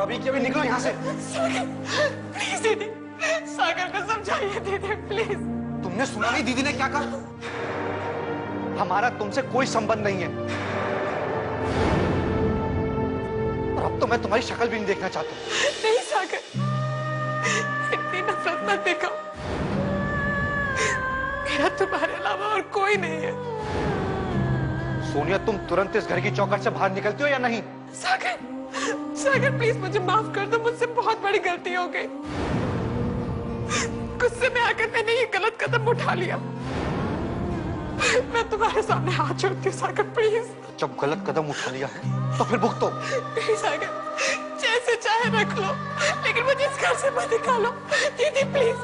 अभी के अभी निकलो यहाँ से। सागर प्लीज दीदी, सागर को समझाइए दीदी प्लीज। तुमने सुना नहीं दीदी ने क्या कहा? हमारा तुमसे कोई संबंध नहीं है और अब तो मैं तुम्हारी शक्ल भी नहीं देखना चाहता। नहीं सागर, इतनी नफरत मत दिखाओ। मेरा तुम्हारे अलावा और कोई नहीं है। सोनिया, तुम तुरंत इस घर की चौखट से बाहर निकलती हो या नहीं? सागर, सागर प्लीज मुझे माफ कर दो, मुझसे बहुत बड़ी गलती हो गई। गुस्से में आकर मैंने ये गलत कदम उठा लिया। मैं तुम्हारे सामने हाथ जोड़ती हूँ सागर प्लीज। जब गलत कदम उठा लिया है तो फिर भुगतो। प्लीज सागर, जैसे चाहे रख लो, लेकिन मुझे इस घर से मत निकालो। दीदी प्लीज,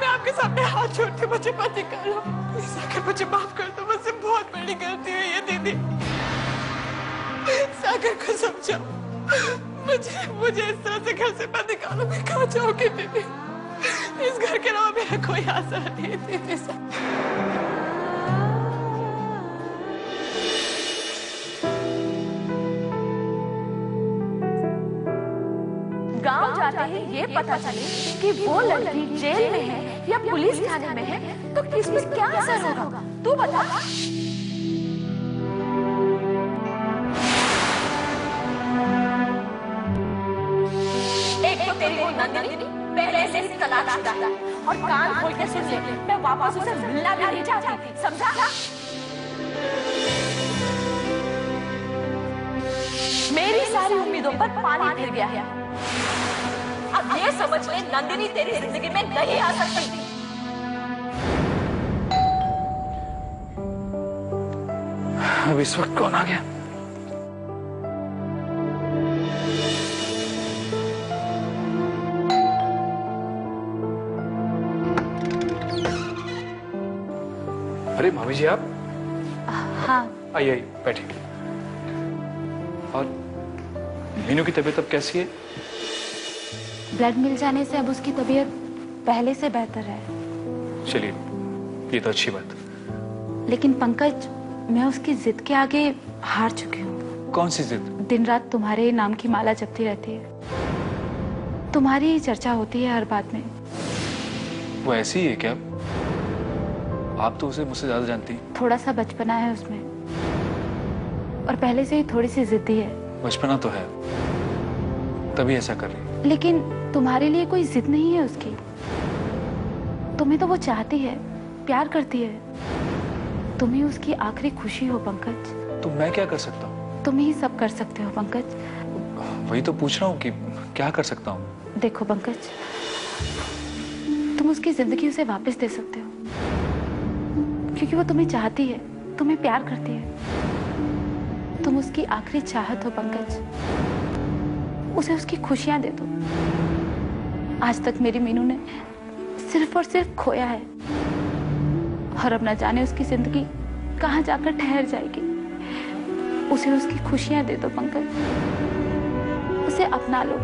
मैं आपके सामने हाथ जोड़ती हूँ, मुझे मत निकालो। प्लीज सागर मुझे माफ कर दो, मुझसे बहुत बड़ी गलती हुई है दीदी। सागर को समझो, मुझे इस तरह से घर से मत निकालो। मैं कहाँ जाऊंगी दीदी? इस घर के अलावा मेरा कोई आसरा नहीं दीदी। गांव जाते ही ये पता चले कि वो लड़की जेल में है या पुलिस थाने में है तो किस पे क्या असर होगा, तू बता। एक तो तेरी वो नंदिनी पहले से ही तलाकशुदा है और कान खोल के सुन ले, मैं वापस उसे मिलना भी नहीं चाहती, समझा? मेरी सारी उम्मीदों पर पानी फिर गया है। अब ये समझ ले, नंदिनी तेरी जिंदगी में नहीं आ सकती। अब इस वक्त कौन आ गया? अरे भाभी जी, आप? हाँ, आइए आइए, बैठिए। और मीनू की तबीयत अब कैसी है? ब्लड मिल जाने से अब उसकी तबीयत पहले से बेहतर है। चलिए, ये तो अच्छी बात। लेकिन पंकज, मैं उसकी जिद के आगे हार चुकी हूँ। कौन सी जिद? दिन रात तुम्हारे नाम की माला जपती रहती है, तुम्हारी ही चर्चा होती है हर बात में। वो ऐसी ही है क्या? आप तो उसे मुझसे ज्यादा जानती हैं। थोड़ा सा बचपना है उसमें और पहले से ही थोड़ी सी जिद्दी है। बचपना तो है, तभी ऐसा कर रही है। लेकिन तुम्हारे लिए कोई जिद नहीं है उसकी। तुम्हें तो वो चाहती है, प्यार करती है। तुम ही उसकी आखिरी खुशी हो पंकज। तो मैं क्या कर सकता हूँ? तुम ही सब कर सकते हो पंकज। वही तो पूछ रहा हूँ कि क्या कर सकता हूँ। देखो पंकज, तुम उसकी जिंदगी उसे वापस दे सकते हो क्योंकि वो तुम्हें चाहती है, तुम्हें प्यार करती है। तुम उसकी आखिरी चाहत हो पंकज। उसे उसकी खुशियां दे दो। आज तक मेरी मीनू ने सिर्फ और सिर्फ खोया है और अब न जाने उसकी जिंदगी कहाँ जाकर ठहर जाएगी। उसे उसकी खुशियां दे दो पंकज, उसे अपना लो।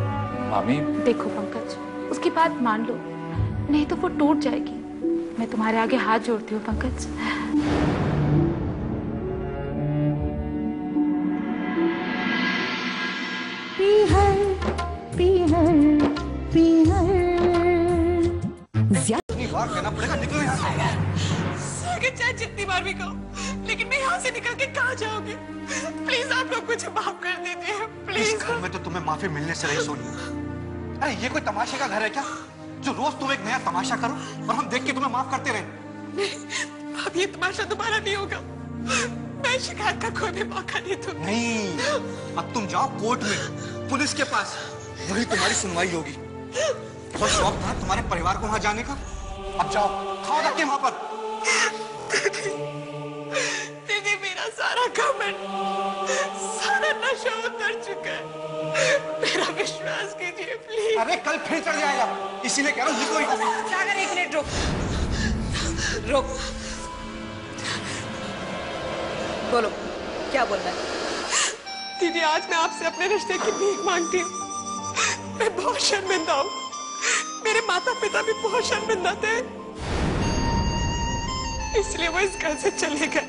मामी, देखो पंकज, उसकी बात मान लो, नहीं तो वो टूट जाएगी। मैं तुम्हारे आगे हाथ जोड़ती हूँ पंकज। इतनी बार कहना पड़ेगा, निकलो यहाँ से। सागर चाहे जितनी बार भी कहो, लेकिन मैं यहाँ से निकल के कहाँ जाऊंगी? प्लीज आप लोग मुझे माफ कर दीजिए प्लीज। इस घर में तो तुम्हें माफी मिलने से रही सोनी। अरे ये कोई तमाशे का घर है क्या, जो रोज तुम एक नया तमाशा करो और हम देख के तुम्हें माफ करते रहे? अब ये तमाशा दोबारा नहीं होगा। मैं शिकायत का कोई भी मौका नहीं दूंगी। नहीं, अब तुम जाओ कोर्ट में, पुलिस के पास, वही तुम्हारी सुनवाई होगी। बहुत शौक था तुम्हारे परिवार को वहां जाने का, अब जाओ, खाओ धक्के वहां पर। दीदी मेरा सारा घमंड, सारा नशा उतर चुका है। मेरा विश्वास कीजिए प्लीज। अरे कल फिर चढ़ जाएगा, इसीलिए कह रहा हूँ निकलो यहाँ से। सागर एक मिनट रुक। बोलो, क्या बोलना है? दीदी आज मैं आपसे अपने रिश्ते की भीख मांगती हूँ। मैं बहुत शर्मिंदा हूँ। मेरे माता पिता भी बहुत शर्मिंदा थे, इसलिए वो इस घर से चले गए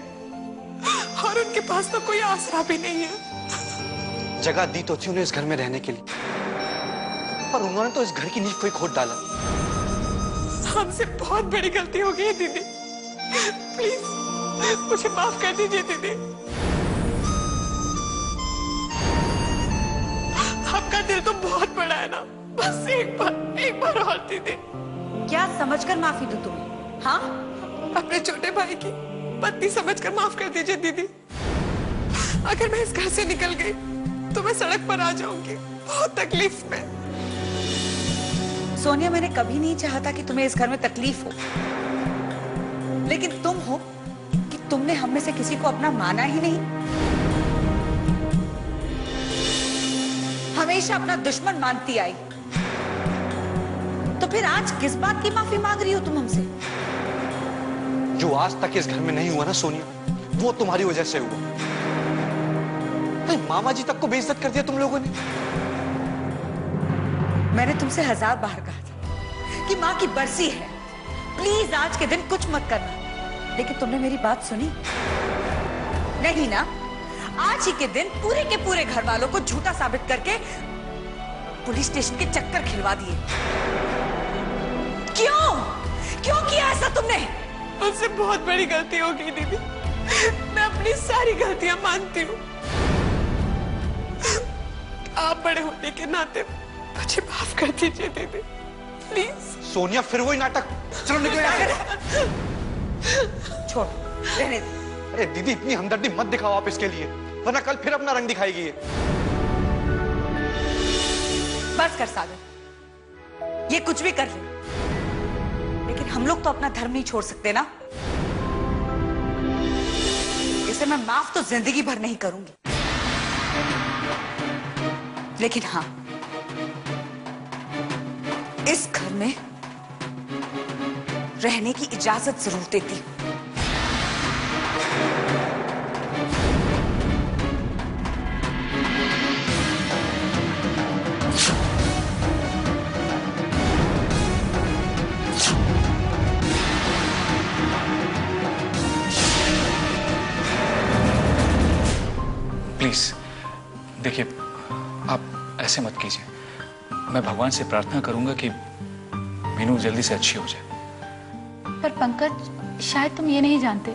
और उनके पास तो कोई आसरा भी नहीं है। जगह दी तो थी उन्हें इस घर में रहने के लिए, पर उन्होंने तो इस घर की नींव को ही खोद डाला। हमसे बहुत बड़ी गलती हो गई है दीदी, प्लीज मुझे माफ कर दीजिए दीदी। आपका दिल तो बहुत बड़ा है ना, बस एक बार और दीदी। क्या समझकर माफी दूं तुम्हें? हाँ, अपने छोटे भाई की पत्नी समझकर माफ कर दीजिए दीदी। अगर मैं इस घर से निकल गई तो मैं सड़क पर आ जाऊंगी, बहुत तकलीफ में। सोनिया, मैंने कभी नहीं चाहा था कि तुम्हें इस घर में तकलीफ हो, लेकिन तुम हो कि तुमने हम में से किसी को अपना माना ही नहीं, हमेशा अपना दुश्मन मानती आई। तो फिर आज किस बात की माफी मांग रही हो तुम हमसे? जो आज तक इस घर में नहीं हुआ ना सोनिया, वो तुम्हारी वजह से हुआ। मामा जी तक को बेइज्जत कर दिया तुम लोगों ने। मैंने तुमसे 1000 बार कहा था कि माँ की बरसी है, प्लीज आज के दिन कुछ मत करना, लेकिन तुमने मेरी बात सुनी नहीं ना। आज ही के दिन पूरे के पूरे घर वालों को झूठा साबित करके पुलिस स्टेशन के चक्कर खिलवा दिए। क्यों क्यों किया ऐसा तुमने? मुझसे बहुत बड़ी गलती हो गई दीदी, मैं अपनी सारी गलतियां मानती हूँ। आप बड़े होने के नाते मुझे माफ कर दीजिए दीदी, प्लीज। सोनिया, फिर वही नाटक। चलो निकलो यहाँ से। छोड़, रहने दे। अरे दीदी, इतनी हमदर्दी मत दिखाओ आप इसके लिए, वरना कल फिर अपना रंग दिखाएगी ये। बस कर सागर, ये कुछ भी कर ले, लेकिन हम लोग तो अपना धर्म नहीं छोड़ सकते ना। इसे मैं माफ तो जिंदगी भर नहीं करूंगी, लेकिन हाँ, इस घर में रहने की इजाजत जरूर देती हूं। प्लीज देखिए, आप ऐसे मत कीजिए। मैं भगवान से प्रार्थना करूंगा कि मीनू जल्दी से अच्छी हो जाए। पर पंकज, शायद तुम ये नहीं जानते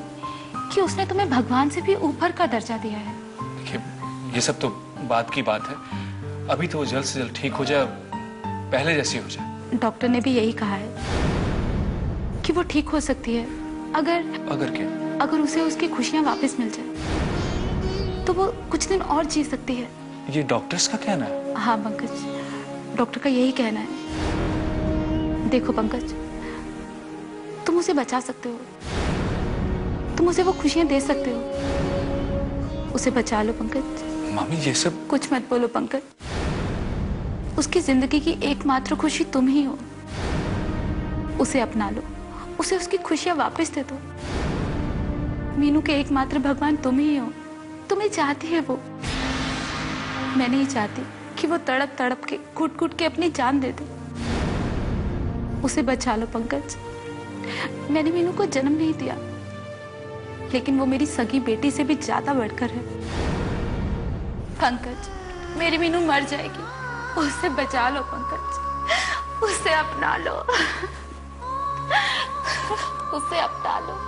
कि उसने तुम्हें भगवान से भी ऊपर का दर्जा दिया है। देखिए, ये सब तो बात की बात है, अभी तो वो जल्द से जल्द ठीक हो जाए, पहले जैसी हो जाए। डॉक्टर ने भी यही कहा है कि वो ठीक हो सकती है अगर क्या? अगर उसे उसकी खुशियां वापस मिल जाए तो वो कुछ दिन और जी सकती है। ये डॉक्टर्स का कहना है? हाँ पंकज, डॉक्टर का यही कहना है। देखो पंकज, तुम उसे बचा सकते हो, तुम उसे वो खुशियां दे सकते हो, उसे बचा लो पंकज। मामी, ये सब कुछ मत बोलो पंकज, उसकी जिंदगी की एकमात्र खुशी तुम ही हो। उसे अपना लो, उसे उसकी खुशियां वापस दे दो। मीनू के एकमात्र भगवान तुम ही हो, तुम्हें चाहती है वो। मैं नहीं चाहती कि वो तड़प तड़प के घुट घुट के अपनी जान दे दे। उसे बचा लो पंकज। मैंने मीनू को जन्म नहीं दिया, लेकिन वो मेरी सगी बेटी से भी ज्यादा बढ़कर है। पंकज, मेरी मीनू मर जाएगी, उसे बचा लो पंकज, उसे अपना लो, उसे अपना लो।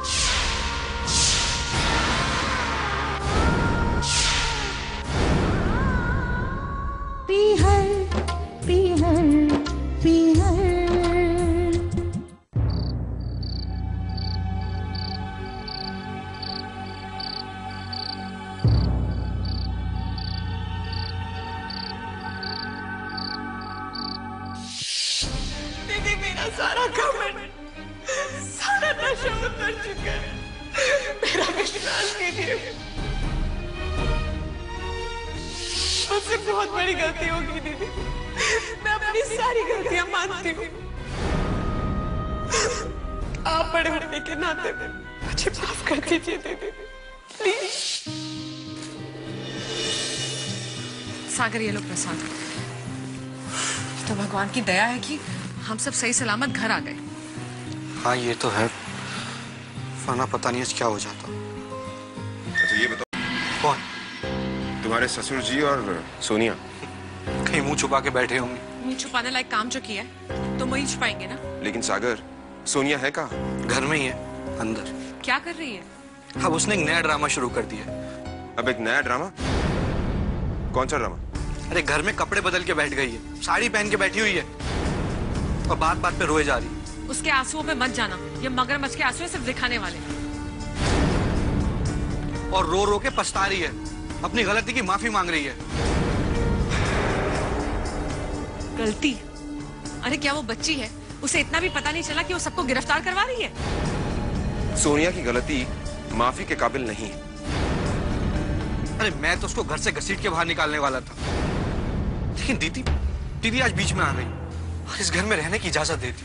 पीहर पीहर पीहर। दीदी, मेरा सारा घमंड, सारा नशा उतर चुका है, मेरा विश्वास कीजिए। मुझसे बहुत बड़ी गलती हो गई दीदी, मैं अपनी सारी गलतियां मानती हूँ। आप बड़े होने के नाते मुझे माफ कर दीजिए दीदी, प्लीज। सागर, ये लो प्रसाद। तो भगवान की दया है कि हम सब सही सलामत घर आ गए। हाँ ये तो है, वरना पता नहीं आज क्या हो जाता। अच्छा ये बताओ, कौन? तुम्हारे ससुर जी और सोनिया कहीं मुंह छुपा के बैठे होंगे। कमी छुपाने लायक काम जो किया है तो वही छुपाएंगे ना। लेकिन सागर, सोनिया है कहाँ? घर में ही है, अंदर। क्या कर रही है? अब उसने एक नया ड्रामा शुरू कर दिया। अब एक नया ड्रामा? कौन सा ड्रामा? अरे घर में कपड़े बदल के बैठ गई है, साड़ी पहन के बैठी हुई है और बात बात पे रोए जा रही है। उसके आंसुओं पे मत जाना, ये मगरमच्छ के आंसू हैं, सिर्फ दिखाने वाले। और रो रो के पछता रही है, अपनी गलती की माफी मांग रही है। गलती? अरे क्या वो बच्ची है? उसे इतना भी पता नहीं चला कि वो सबको गिरफ्तार करवा रही है? सोनिया की गलती माफी के काबिल नहीं है। अरे मैं तो उसको घर से घसीट के बाहर निकालने वाला था, लेकिन दीदी आज बीच में आ गई और इस घर में रहने की इजाजत दे दी।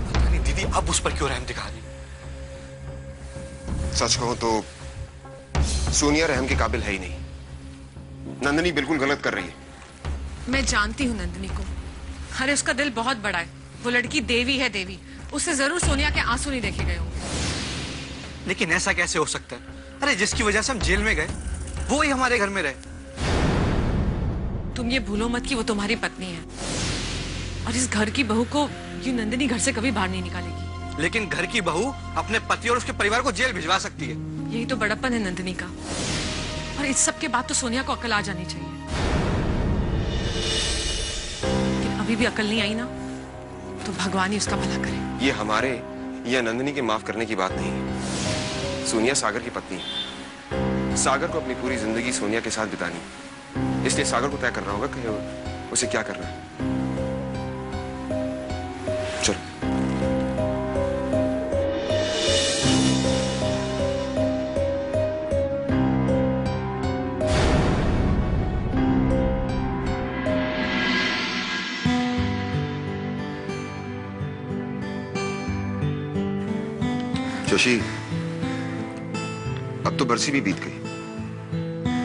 पता नहीं दीदी अब उस पर क्यों रहम दिखा रही। सच कहूं तो सोनिया रहम के काबिल है ही नहीं। नंदिनी बिल्कुल गलत कर रही है। मैं जानती हूँ नंदिनी को। अरे उसका दिल बहुत बड़ा है, वो लड़की देवी है, देवी। उससे जरूर सोनिया के आंसू नहीं देखे गए होंगे। लेकिन ऐसा कैसे हो सकता है? अरे जिसकी वजह से हम जेल में गए वो ही हमारे घर में रहे। तुम ये भूलो मत कि वो तुम्हारी पत्नी है और इस घर की बहू को ये नंदिनी घर से कभी बाहर नहीं निकालेगी। लेकिन घर की बहू अपने पति और उसके परिवार को जेल भिजवा सकती है। यही तो बड़प्पन है नंदिनी का। और इस सब के बाद तो सोनिया को अकल आ जानी चाहिए, लेकिन अभी भी अकल नहीं आई ना, तो भगवान ही उसका भला करे। ये हमारे या नंदिनी के माफ करने की बात नहीं है। सोनिया सागर की पत्नी है। सागर को अपनी पूरी जिंदगी सोनिया के साथ बितानी, इसलिए सागर को तय करना होगा कि उसे क्या करना है। चलो। शशि, अब तो बरसी भी बीत गई।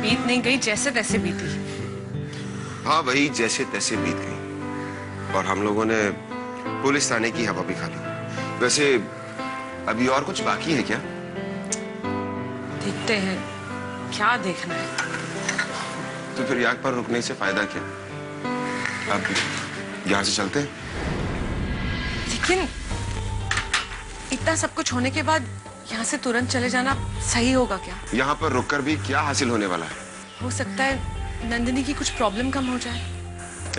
बीत नहीं गई, जैसे तैसे बीती। हाँ वही, जैसे तैसे बीत गई और हम लोगों ने पुलिस थाने की हवा भी खा ली। वैसे अभी और कुछ बाकी है क्या? देखते हैं, क्या देखना है। तो फिर यहाँ पर रुकने से फायदा क्या? अब यहाँ से चलते हैं। लेकिन इतना सब कुछ होने के बाद यहाँ से तुरंत चले जाना सही होगा क्या? यहाँ पर रुककर भी क्या हासिल होने वाला है? हो सकता है नंदिनी की कुछ प्रॉब्लम कम हो जाए।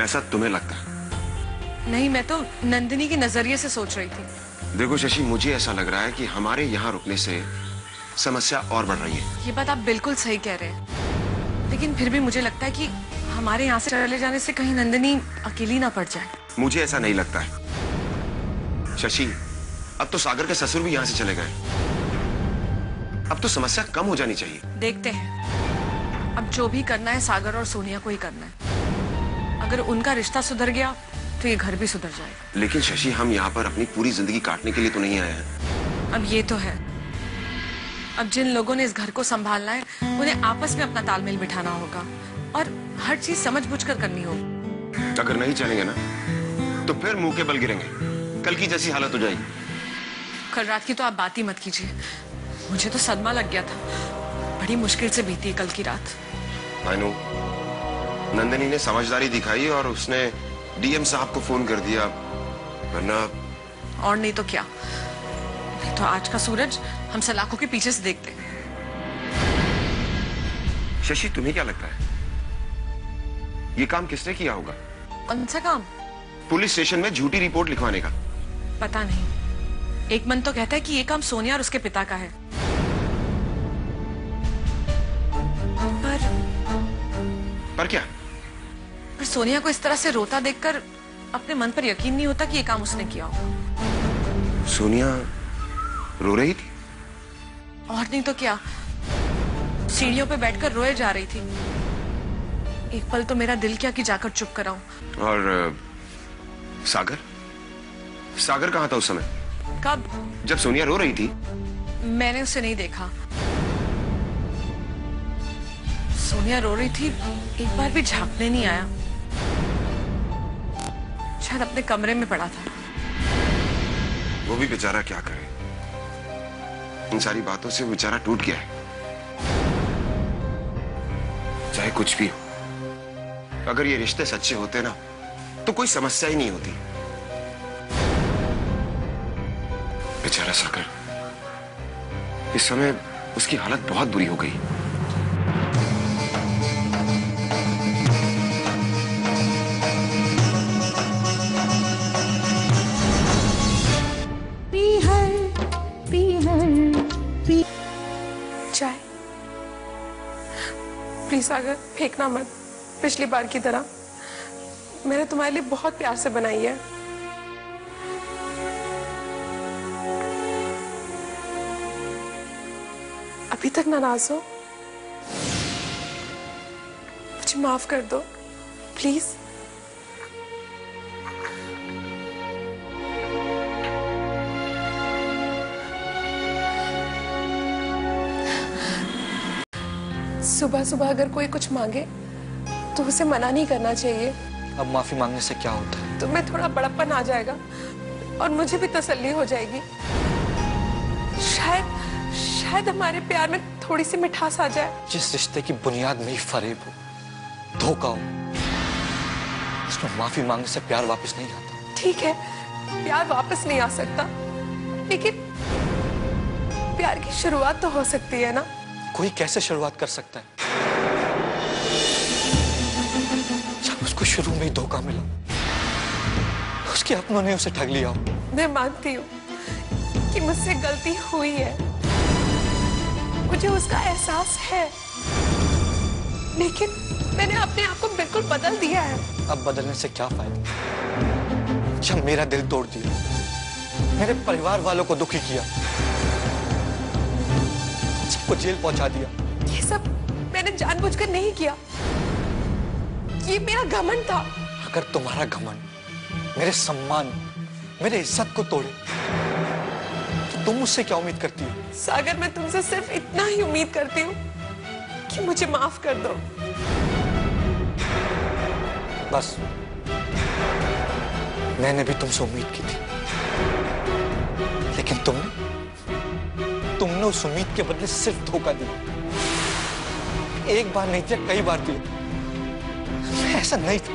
ऐसा तुम्हें लगता है? नहीं, मैं तो नंदिनी के नजरिए से सोच रही थी। देखो शशि, मुझे ऐसा लग रहा है कि हमारे यहाँ रुकने से समस्या और बढ़ रही है। ये बात आप बिल्कुल सही कह रहे हैं, लेकिन फिर भी मुझे लगता है कि हमारे यहाँ से चले जाने से कहीं नंदिनी अकेली ना पड़ जाए। मुझे ऐसा नहीं लगता है शशि। अब तो सागर के ससुर भी यहाँ से चले गए, अब तो समस्या कम हो जानी चाहिए। देखते हैं, अब जो भी करना है सागर और सोनिया को ही करना है। अगर उनका रिश्ता सुधर गया तो ये घर भी सुधर जाएगा। लेकिन शशि, हम यहाँ पर अपनी पूरी जिंदगी काटने के लिए तो नहीं आए हैं। अब ये तो है, अब जिन लोगों ने इस घर को संभालना है उन्हें आपस में अपना तालमेल बिठाना होगा और हर चीज समझबूझकर करनी होगी। अगर नहीं चलेंगे ना तो फिर मुंह के बल गिरेंगे, कल की जैसी हालत हो जाएगी। कल रात की तो आप बात ही मत कीजिए, मुझे तो सदमा लग गया था। बड़ी मुश्किल से बीती कल की रात। आनू, नंदिनी ने समझदारी दिखाई और उसने डीएम साहब को फोन कर दिया, वरना और नहीं तो क्या, नहीं तो आज का सूरज हम सलाखों के पीछे से देखते। शशि, तुम्हें क्या लगता है ये काम किसने किया होगा? कौन सा काम? पुलिस स्टेशन में झूठी रिपोर्ट लिखवाने का। पता नहीं, एक मन तो कहता है कि ये काम सोनिया और उसके पिता का है, पर क्या? पर सोनिया को इस तरह से रोता देखकर अपने मन पर यकीन नहीं होता कि ये काम उसने किया होगा। सोनिया रो रही थी? और नहीं तो क्या, सीढ़ियों पे बैठकर रोए जा रही थी। एक पल तो मेरा दिल किया कि जाकर चुप कराऊं। और सागर? सागर कहाँ था उस समय? कब? जब सोनिया रो रही थी। मैंने उसे नहीं देखा। सोनिया रो रही थी, एक बार भी झांकने नहीं आया, शायद अपने कमरे में पड़ा था। वो भी बेचारा क्या करे, इन सारी बातों से बेचारा टूट गया है। चाहे कुछ भी हो, अगर ये रिश्ते सच्चे होते ना तो कोई समस्या ही नहीं होती। बेचारा सागर, इस समय उसकी हालत बहुत बुरी हो गई। चाय प्लीज सागर, फेंकना मत। पिछली बार की तरह मैंने तुम्हारे लिए बहुत प्यार से बनाई है। अभी तक नाराज हो? मुझे माफ कर दो प्लीज। सुबह सुबह अगर कोई कुछ मांगे तो उसे मना नहीं करना चाहिए। अब माफी मांगने से क्या होता है? तुम्हें थोड़ा बड़प्पन आ जाएगा और मुझे भी तसल्ली हो जाएगी। शायद हमारे प्यार में थोड़ी सी मिठास आ जाए। जिस रिश्ते की बुनियाद में ही फरेब हो, धोखा हो, उसमें माफी मांगने से प्यार वापस नहीं आता। ठीक है, प्यार वापस नहीं आ सकता, लेकिन प्यार की शुरुआत तो हो सकती है ना। कोई कैसे शुरुआत कर सकता है जब उसको शुरू में ही धोखा मिला, उसके अपनों ने उसे ठग लिया हो। मैं मानती हूँ कि मुझसे गलती हुई है, मुझे उसका एहसास है, लेकिन मैंने अपने आप को बिल्कुल बदल दिया है। अब बदलने से क्या फायदा जब मेरा दिल तोड़ दिया, मेरे परिवार वालों को दुखी किया, सबको जेल पहुंचा दिया। ये सब मैंने जानबूझकर नहीं किया, ये मेरा घमंड था। अगर तुम्हारा घमंड मेरे सम्मान, मेरे इज्जत को तोड़े तो तुम मुझसे क्या उम्मीद करती हो? सागर, मैं तुमसे सिर्फ इतना ही उम्मीद करती हूँ कि मुझे माफ कर दो। बस, मैंने भी तुमसे उम्मीद की थी, लेकिन तुमने उस उम्मीद के बदले सिर्फ धोखा दिया। एक बार नहीं दिया, कई बार दिया। ऐसा नहीं था,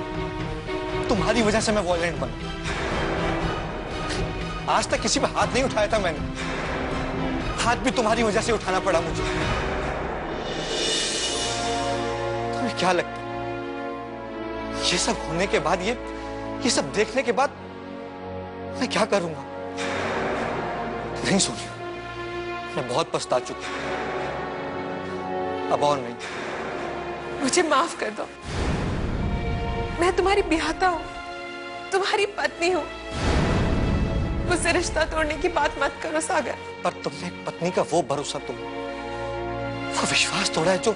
तुम्हारी वजह से मैं वॉयलेंट बना। आज तक किसी पे हाथ नहीं उठाया था मैंने, हाथ भी तुम्हारी वजह से उठाना पड़ा मुझे। तुम्हें क्या लगता है ये सब होने के बाद, ये सब देखने के बाद मैं क्या करूंगा? नहीं सोनिया, मैं बहुत पछता चुका, अब और नहीं। मुझे माफ कर दो, मैं तुम्हारी ब्याहता हूँ, तुम्हारी पत्नी हूँ। मुझसे रिश्ता तोड़ने की बात मत करो सागर। पर तुमने एक पत्नी का वो भरोसा तोड़ा, वो विश्वास तोड़ा है जो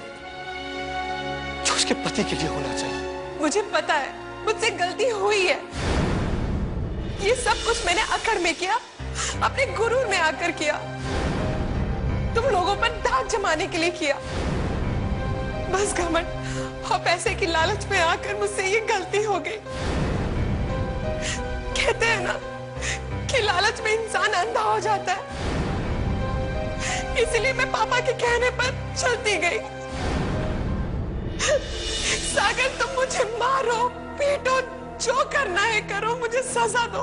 उसके पति के लिए होना चाहिए। मुझे पता है मुझसे गलती हुई है, ये सब कुछ मैंने अकड़ में किया, अपने गुरूर में आकर किया, तुम लोगों पर दाग जमाने के लिए किया। बस घमंड और पैसे की लालच में आकर मुझसे ये गलती हो गई। कहते हैं ना कि लालच में इंसान अंधा हो जाता है, इसलिए मैं पापा के कहने पर चलती गई। सागर, तुम मुझे मारो, पीटो, जो करना है करो, मुझे सजा दो,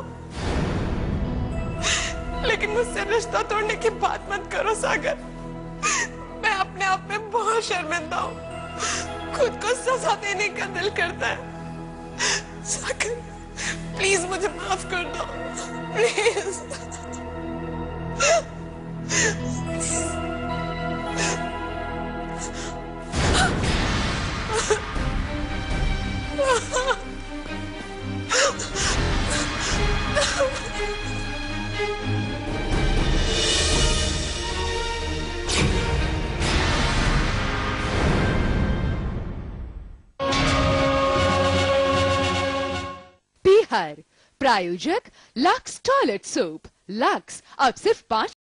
लेकिन मुझसे रिश्ता तोड़ने की बात मत करो सागर। मैं अपने आप में बहुत शर्मिंदा हूँ, खुद को सजा देने का दिल करता है। सागर, प्लीज मुझे माफ कर दो, प्लीज। बिहार प्रायोजक लक्स टॉयलेट सोप। लक्स अब सिर्फ 5